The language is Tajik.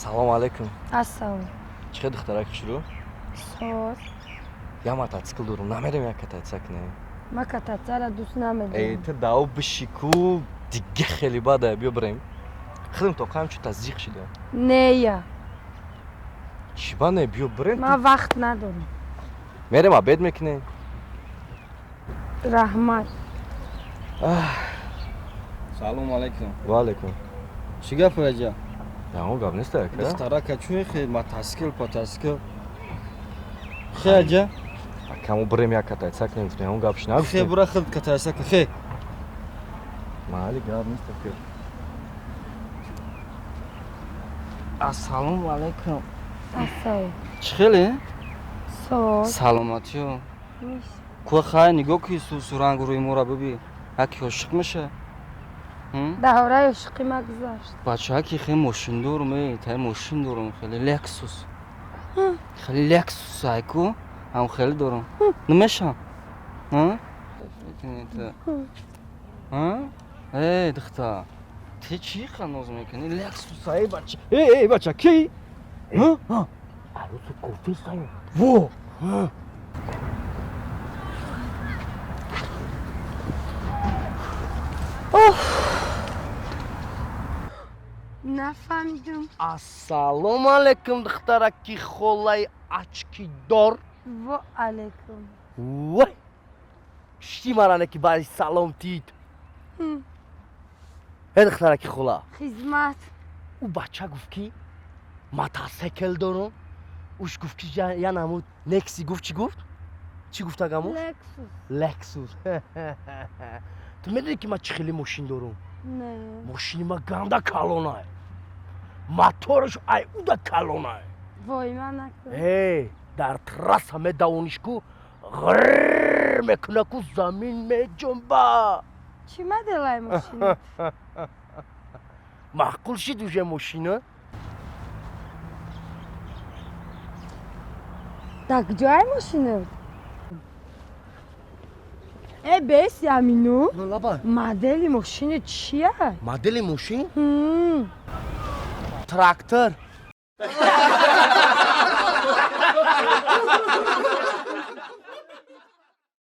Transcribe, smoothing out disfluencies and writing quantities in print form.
Салом алейкум. Ассалом. Чӣ духтарак шурӯ? Соз. Я мотоцикл дорам. Намерем як кататься кунем. Ма катацара дӯст намедорам. Эй, ты дав бишику дига хеле бада. Биё барем. Худам то қам чу тазиқ шуда. Нея. Чӣ ба не биё барем? Ма вақт надорам. Мерем обед мекунем. Раҳмат. Салом алейкум. Ва алейкум. Чӣ гап аҷа? Ягон гап нест ака. Духтарака чӯ хе мотоцикл, потоцикл. Хе аҷа? Акамо барем як кататься кунем. Ягон гапш нагуфтем. Хе бура худ катайса кун. Хе. Майли гап нест ака. Ассалому алейкум. Ассалом. Чӣ хеле? Соз. Саломатиё. Миш. Ку хай нигоҳ ки сурангу рӯи моро биби. Яке ошиқ меша. Давраи ошиқӣ нагузашт. Бачаки хе мошиндорум, тай мошин дорум, хеле Lexus. Хеле Lexus айку. Ам хеле дорум. Намеша? Эй, духтар. Ты чӣ ханоз мекунӣ? Lexus ай бача. Эй, бача, ки? Арӯзу кофисаю. Во. Нафаҳмидам. Ассалому алейкум духтараки холаи очкидор. Ва алейкум. Вай! Шти маране ки бари салом тид. Духтараки хола. Хизмат. У бача гуфт ки мотоцикл дорам. Уш гуфт ки я намуд Некси гуфт чӣ гуфт? Чӣ гуфт агаму? Lexus. Lexus. Ту медонӣ ки ман чӣ хеле мошин дорам? Не. Мошини ман ганда калонае. Мотораш айуда калонае. Вой, ман накун. Эй, дар трасса медавонишку ғрррр мекуна ку замин меҷунба. Чӣ моделай мошина? Маъқул шид уже мошина? Так ҷои мошина? Беси амину? Лаба. Модели мошини чия? Модели мошин? Трактор.